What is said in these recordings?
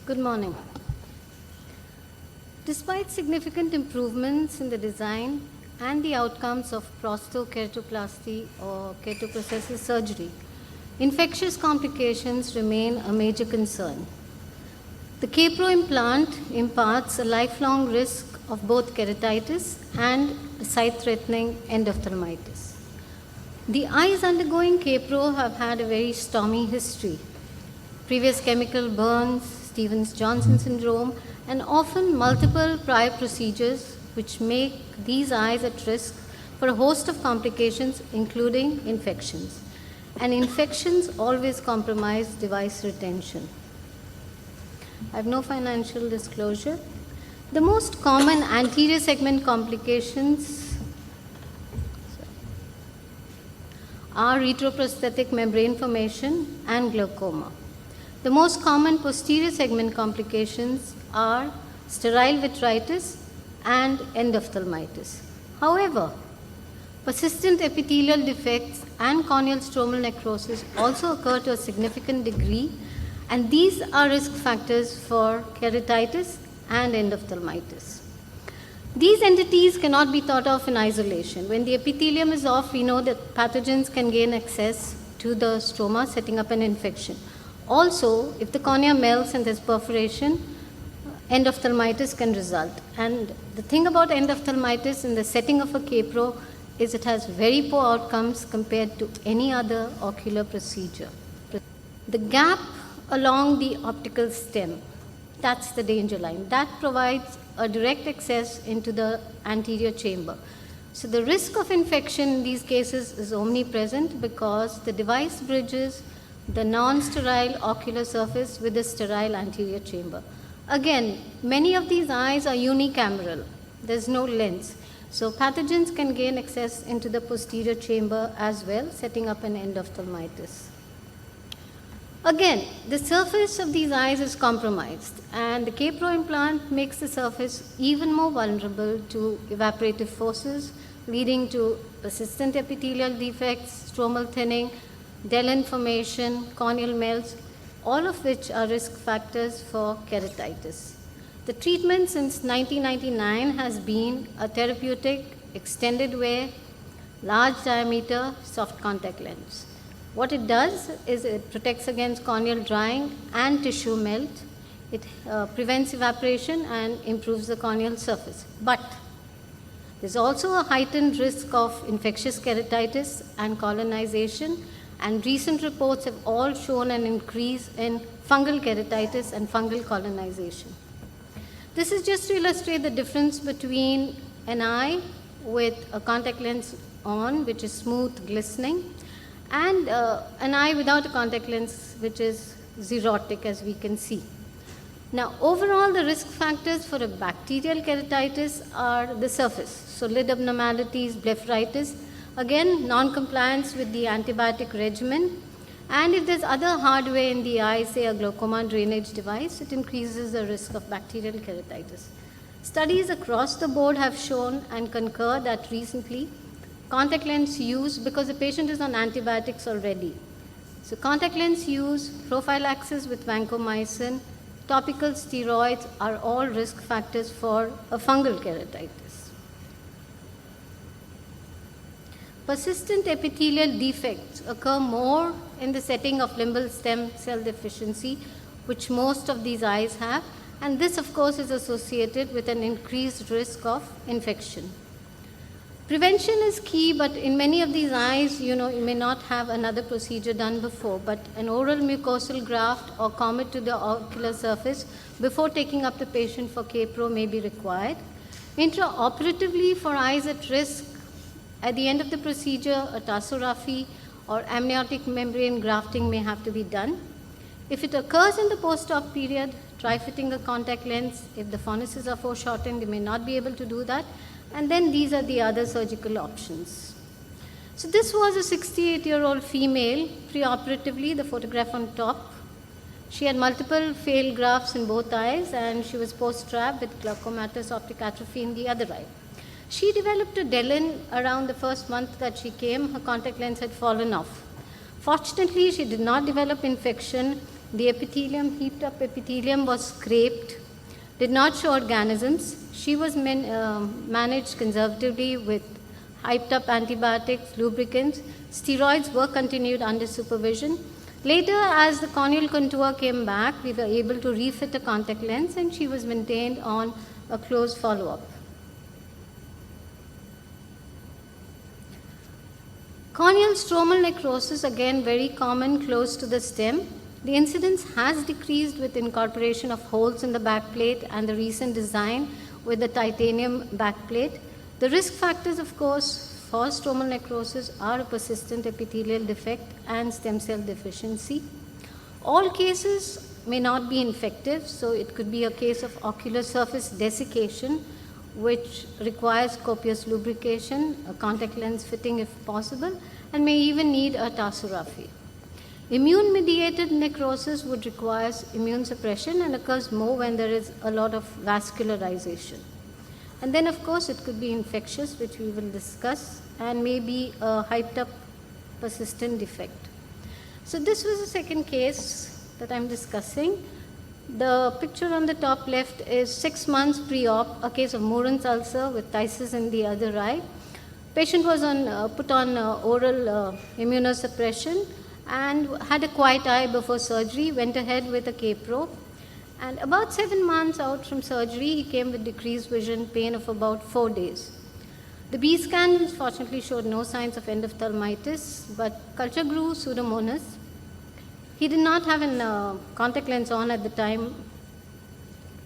Good morning. Despite significant improvements in the design and the outcomes of prostokeratoplasty or keratoprosthesis surgery, infectious complications remain a major concern. The K-Pro implant imparts a lifelong risk of both keratitis and sight-threatening endophthalmitis. The eyes undergoing K-Pro have had a very stormy history. Previous chemical burns, Stevens-Johnson syndrome, and often multiple prior procedures which make these eyes at risk for a host of complications, including infections. And infections always compromise device retention. I have no financial disclosure. The most common anterior segment complications are retroprosthetic membrane formation and glaucoma. The most common posterior segment complications are sterile vitritis and endophthalmitis. However, persistent epithelial defects and corneal stromal necrosis also occur to a significant degree, and these are risk factors for keratitis and endophthalmitis. These entities cannot be thought of in isolation. When the epithelium is off, we know that pathogens can gain access to the stroma, setting up an infection. Also, if the cornea melts and there's perforation, endophthalmitis can result. And the thing about endophthalmitis in the setting of a K-Pro is it has very poor outcomes compared to any other ocular procedure. The gap along the optical stem, that's the danger line. That provides a direct access into the anterior chamber. So the risk of infection in these cases is omnipresent because the device bridges the non-sterile ocular surface with the sterile anterior chamber. Again, many of these eyes are unicameral. There's no lens. So pathogens can gain access into the posterior chamber as well, setting up an endophthalmitis. Again, the surface of these eyes is compromised, and the K-Pro implant makes the surface even more vulnerable to evaporative forces, leading to persistent epithelial defects, stromal thinning, Delin formation, corneal melts, all of which are risk factors for keratitis. The treatment since 1999 has been a therapeutic, extended wear, large diameter, soft contact lens. What it does is it protects against corneal drying and tissue melt. It prevents evaporation and improves the corneal surface. But there's also a heightened risk of infectious keratitis and colonization, and recent reports have all shown an increase in fungal keratitis and fungal colonization. This is just to illustrate the difference between an eye with a contact lens on, which is smooth, glistening, and an eye without a contact lens, which is xerotic, as we can see. Now, overall, the risk factors for a bacterial keratitis are the surface, so lid abnormalities, blepharitis, again, non-compliance with the antibiotic regimen, and if there's other hardware in the eye, say a glaucoma drainage device, it increases the risk of bacterial keratitis. Studies across the board have shown and concur that recently contact lens use, because the patient is on antibiotics already. So contact lens use, prophylaxis with vancomycin, topical steroids are all risk factors for a fungal keratitis. Persistent epithelial defects occur more in the setting of limbal stem cell deficiency, which most of these eyes have, and this, of course, is associated with an increased risk of infection. Prevention is key, but in many of these eyes, you may not have another procedure done before, but an oral mucosal graft or comet to the ocular surface before taking up the patient for K-Pro may be required. Intraoperatively, for eyes at risk, at the end of the procedure, a tarsorrhaphy or amniotic membrane grafting may have to be done. If it occurs in the post-op period, try fitting a contact lens. If the fornices are foreshortened, you may not be able to do that. And then these are the other surgical options. So this was a 68-year-old female, preoperatively, the photograph on top. She had multiple failed grafts in both eyes, and she was post-strap with glaucomatous optic atrophy in the other eye. She developed a Delin around the first month that she came. Her contact lens had fallen off. Fortunately, she did not develop infection, The epithelium, heaped up epithelium was scraped, did not show organisms. She was managed conservatively with hyped up antibiotics, lubricants. Steroids were continued under supervision. Later, as the corneal contour came back, we were able to refit a contact lens and she was maintained on a close follow-up. Corneal stromal necrosis, again very common close to the stem. The incidence has decreased with incorporation of holes in the backplate and the recent design with the titanium backplate. The risk factors, of course, for stromal necrosis are a persistent epithelial defect and stem cell deficiency. All cases may not be infective, so it could be a case of ocular surface desiccation, which requires copious lubrication, a contact lens fitting if possible, and may even need a tarsorrhaphy. Immune-mediated necrosis would require immune suppression and occurs more when there is a lot of vascularization. And then, of course, it could be infectious, which we will discuss, and maybe a hyped-up persistent defect. So this was the second case that I'm discussing. The picture on the top left is 6 months pre-op, a case of Moran's ulcer with phthisis in the other eye. Patient was put on oral immunosuppression and had a quiet eye before surgery, went ahead with a K-Pro. And about 7 months out from surgery, he came with decreased vision, pain of about 4 days. The B scan fortunately showed no signs of endophthalmitis, but culture grew Pseudomonas. He did not have a contact lens on at the time,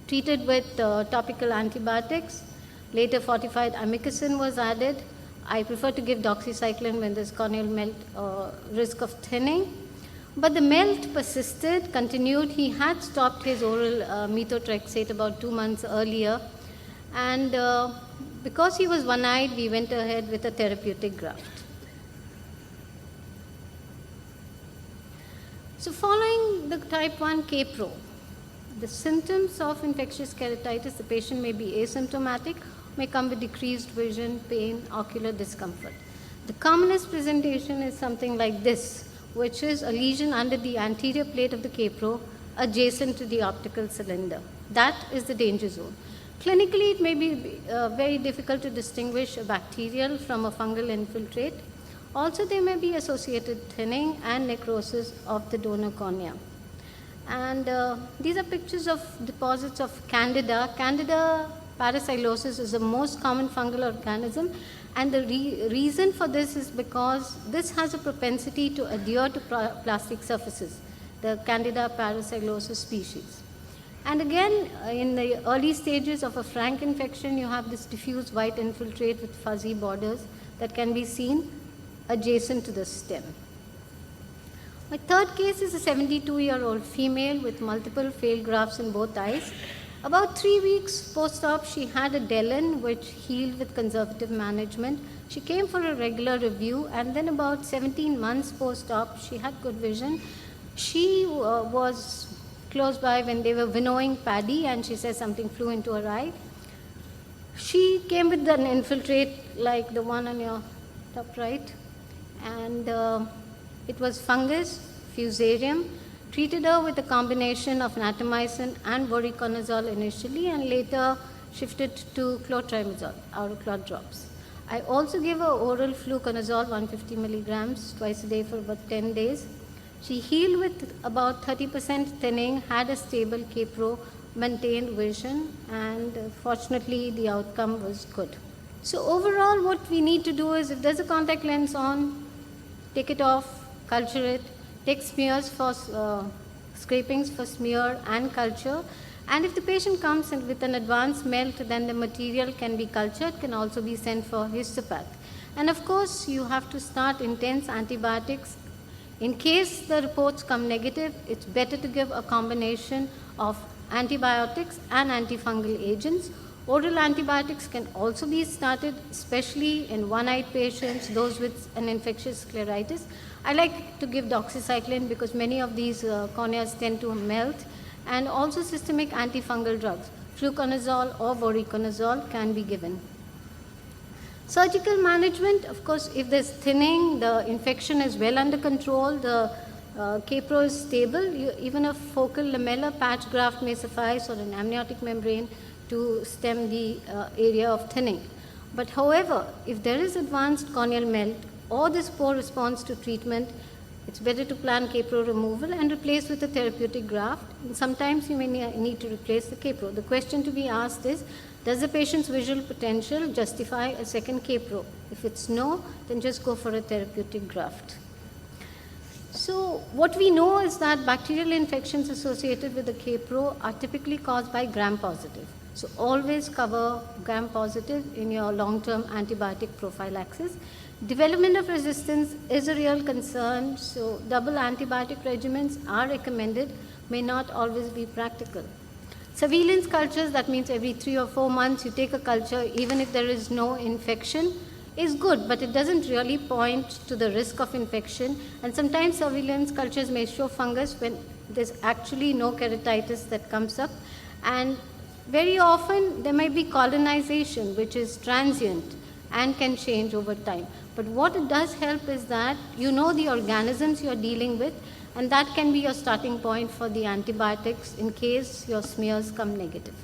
treated with topical antibiotics. Later, fortified amikacin was added. I prefer to give doxycycline when there's corneal melt risk of thinning. But the melt persisted, continued. He had stopped his oral methotrexate about 2 months earlier. And because he was one-eyed, we went ahead with a therapeutic graft. So following the type 1 K-Pro, the symptoms of infectious keratitis, the patient may be asymptomatic, may come with decreased vision, pain, ocular discomfort. The commonest presentation is something like this, which is a lesion under the anterior plate of the K-Pro adjacent to the optical cylinder. That is the danger zone. Clinically, it may be very difficult to distinguish a bacterial from a fungal infiltrate. Also, there may be associated thinning and necrosis of the donor cornea. And these are pictures of deposits of Candida. Candida parapsilosis is the most common fungal organism, and the reason for this is because this has a propensity to adhere to plastic surfaces, the Candida parapsilosis species. And again, in the early stages of a frank infection, you have this diffuse white infiltrate with fuzzy borders that can be seen adjacent to the stem. My third case is a 72-year-old female with multiple failed grafts in both eyes. About 3 weeks post-op, she had a Delin, which healed with conservative management. She came for a regular review, and then about 17 months post-op, she had good vision. She was close by when they were winnowing paddy, and she says something flew into her eye. She came with an infiltrate like the one on your top right, and it was fungus, fusarium. Treated her with a combination of natamycin and voriconazole initially, and later shifted to clotrimazole, Auroclot drops. I also gave her oral fluconazole, 150 milligrams, twice a day for about 10 days. She healed with about 30% thinning, had a stable K-Pro, maintained vision, and fortunately the outcome was good. So overall, what we need to do is, if there's a contact lens on, take it off, culture it, take smears for scrapings for smear and culture. And if the patient comes in with an advanced melt, then the material can be cultured, can also be sent for histopath. And of course, you have to start intense antibiotics. In case the reports come negative, it's better to give a combination of antibiotics and antifungal agents. Oral antibiotics can also be started, especially in one-eyed patients, those with an infectious scleritis. I like to give doxycycline because many of these corneas tend to melt, and also systemic antifungal drugs, fluconazole or voriconazole can be given. Surgical management, of course, if there's thinning, the infection is well under control, the Kpro is stable. Even a focal lamellar patch graft may suffice, or an amniotic membrane, to stem the area of thinning. But however, if there is advanced corneal melt or this poor response to treatment, it's better to plan Kpro removal and replace with a therapeutic graft. And sometimes you may need to replace the Kpro. The question to be asked is, does the patient's visual potential justify a second Kpro? If it's no, then just go for a therapeutic graft. So what we know is that bacterial infections associated with the Kpro are typically caused by gram-positive. So always cover gram-positive in your long-term antibiotic prophylaxis. Development of resistance is a real concern, so double antibiotic regimens are recommended, may not always be practical. Surveillance cultures, that means every 3 or 4 months you take a culture even if there is no infection, is good, but it doesn't really point to the risk of infection, and sometimes surveillance cultures may show fungus when there's actually no keratitis that comes up, and very often there might be colonization which is transient and can change over time. But what it does help is that you know the organisms you're dealing with, and that can be your starting point for the antibiotics in case your smears come negative.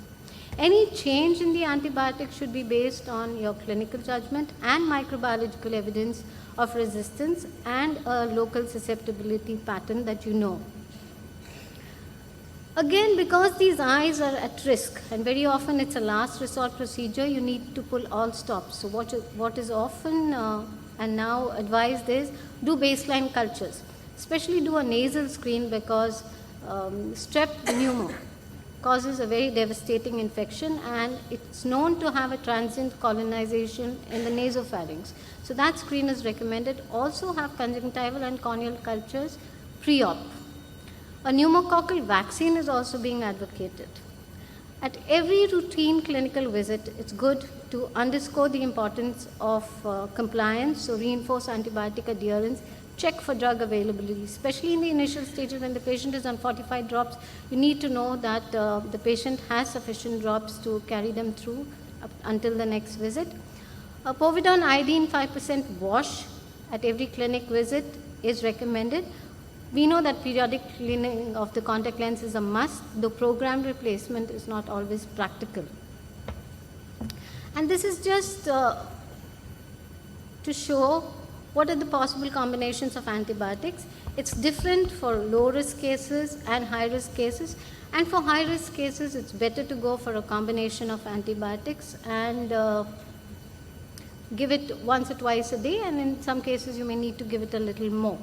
Any change in the antibiotic should be based on your clinical judgment and microbiological evidence of resistance and a local susceptibility pattern that you know. Again, because these eyes are at risk and very often it's a last resort procedure, you need to pull all stops. So what is often and now advised is do baseline cultures, especially do a nasal screen, because strep pneumo causes a very devastating infection and it's known to have a transient colonization in the nasopharynx. So that screen is recommended. Also have conjunctival and corneal cultures pre-op. A pneumococcal vaccine is also being advocated. At every routine clinical visit, it's good to underscore the importance of compliance, so reinforce antibiotic adherence, check for drug availability, especially in the initial stages when the patient is on 45 drops. You need to know that the patient has sufficient drops to carry them through until the next visit. A povidone iodine 5% wash at every clinic visit is recommended. We know that periodic cleaning of the contact lens is a must, though programmed replacement is not always practical. And this is just to show what are the possible combinations of antibiotics. It's different for low-risk cases and high-risk cases. And for high-risk cases, it's better to go for a combination of antibiotics and give it once or twice a day, and in some cases you may need to give it a little more.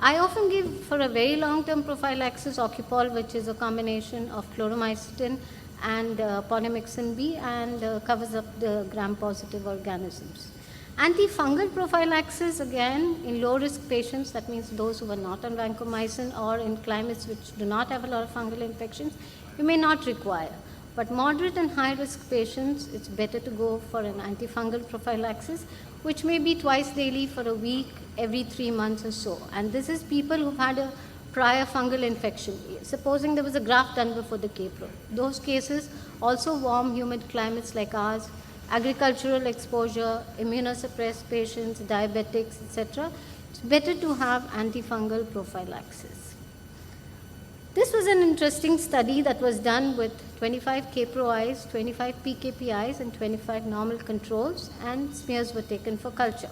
I often give for a very long-term prophylaxis Ocupol, which is a combination of chloromycetin and polymyxin B, and covers up the gram-positive organisms. Antifungal prophylaxis, again, in low-risk patients, that means those who are not on vancomycin or in climates which do not have a lot of fungal infections, you may not require. But moderate and high-risk patients, it's better to go for an antifungal prophylaxis, which may be twice daily for a week, every 3 months or so. And this is people who've had a prior fungal infection. Supposing there was a graft done before the Kpro. Those cases, also warm, humid climates like ours, agricultural exposure, immunosuppressed patients, diabetics, etc. It's better to have antifungal prophylaxis. This was an interesting study that was done with 25 Kpro eyes, 25 PKP eyes, and 25 normal controls, and smears were taken for culture.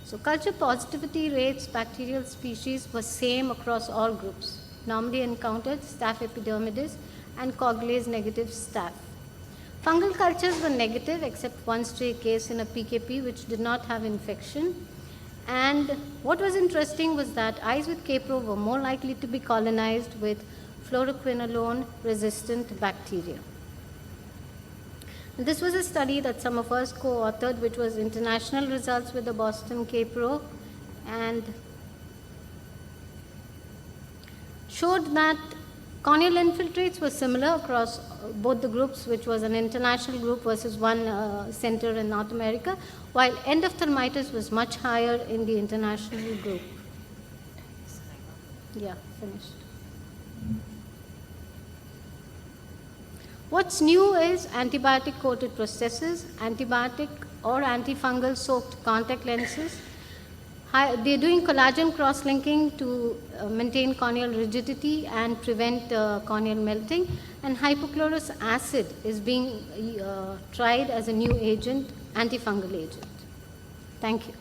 So culture positivity rates, bacterial species were same across all groups. Normally encountered staph epidermidis and coagulase negative staph. Fungal cultures were negative except one stray case in a PKP which did not have infection. And what was interesting was that eyes with Kpro were more likely to be colonized with fluoroquinolone resistant bacteria. And this was a study that some of us co-authored, which was international results with the Boston Kpro, and showed that corneal infiltrates were similar across both the groups, which was an international group versus one center in North America, while endophthalmitis was much higher in the international group. Yeah, finished. What's new is antibiotic-coated prosthesis, antibiotic or antifungal soaked contact lenses They're doing collagen cross-linking to maintain corneal rigidity and prevent corneal melting. And hypochlorous acid is being tried as a new agent, antifungal agent. Thank you.